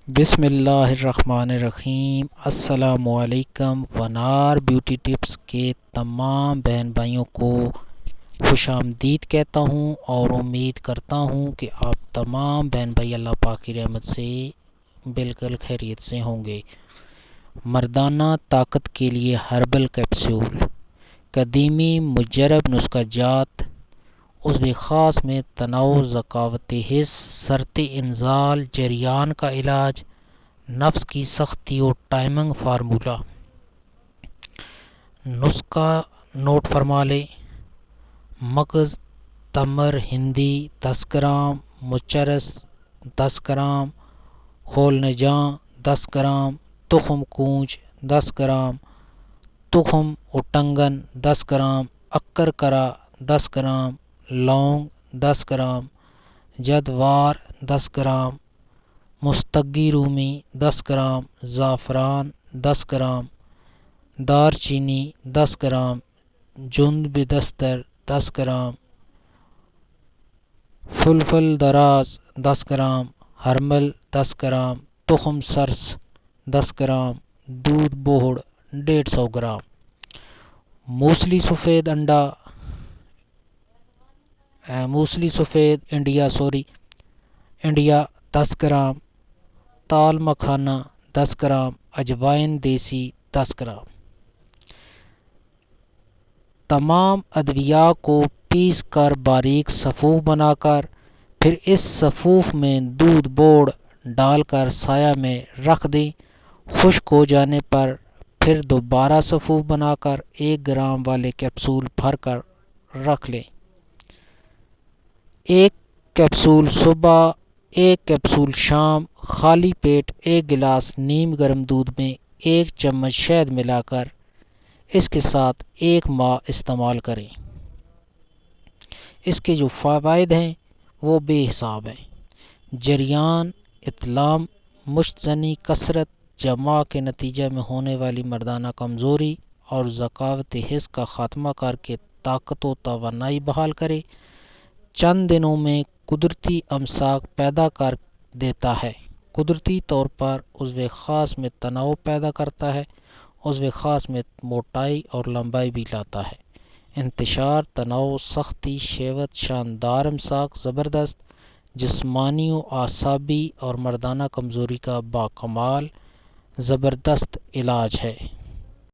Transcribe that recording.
بسم اللہ الرحمن الرحیم۔ السلام علیکم۔ ونار بیوٹی ٹپس کے تمام بہن بھائیوں کو خوش آمدید کہتا ہوں اور امید کرتا ہوں کہ آپ تمام بہن بھائی اللہ پاک کی رحمت سے بالکل خیریت سے ہوں گے۔ مردانہ طاقت کے لیے ہربل کیپسول، قدیمی مجرب نسخہ جات، عضو خاص میں تناؤ، ذکاوت حس، سرط انزال، جریان کا علاج، نفس کی سختی اور ٹائمنگ فارمولہ۔ نسخہ نوٹ فرما لیں۔ مغز تمر ہندی 10 گرام، مچرس 10 گرام، خول نجاں 10 گرام، تخم کونج 10 گرام، تخم اٹنگن 10 گرام، اکر کرا 10 گرام، لونگ 10 گرام، جدوار 10 گرام، مستگی رومی 10 گرام، زعفران 10 گرام، دار چینی 10 گرام، جند بدستر 10 گرام، فلفل دراز 10 گرام، ہرمل 10 گرام، تخم سرس 10 گرام، دودھ بوہڑ 150 گرام، موسلی سفید انڈیا 10 گرام، تال مکھانا 10 گرام، اجوائن دیسی 10 گرام۔ تمام ادویات کو پیس کر باریک صفوف بنا کر پھر اس صفوف میں دودھ بوڑ ڈال کر سایہ میں رکھ دیں۔ خشک ہو جانے پر پھر دوبارہ صفوف بنا کر 1 گرام والے کیپسول بھر کر رکھ لیں۔ 1 کیپسول صبح، 1 کیپسول شام، خالی پیٹ 1 گلاس نیم گرم دودھ میں 1 چمچ شہد ملا کر اس کے ساتھ 1 ماہ استعمال کریں۔ اس کے جو فوائد ہیں وہ بے حساب ہیں۔ جریان، اطلام، مشت زنی، کثرت جماع کے نتیجے میں ہونے والی مردانہ کمزوری اور ذکاوت حس کا خاتمہ کر کے طاقت و توانائی بحال کرے۔ چند دنوں میں قدرتی امساک پیدا کر دیتا ہے۔ قدرتی طور پر عضو خاص میں تناؤ پیدا کرتا ہے، عضو خاص میں موٹائی اور لمبائی بھی لاتا ہے۔ انتشار، تناؤ، سختی، شیوت، شاندار امساک، زبردست جسمانی و اعصابی اور مردانہ کمزوری کا باکمال زبردست علاج ہے۔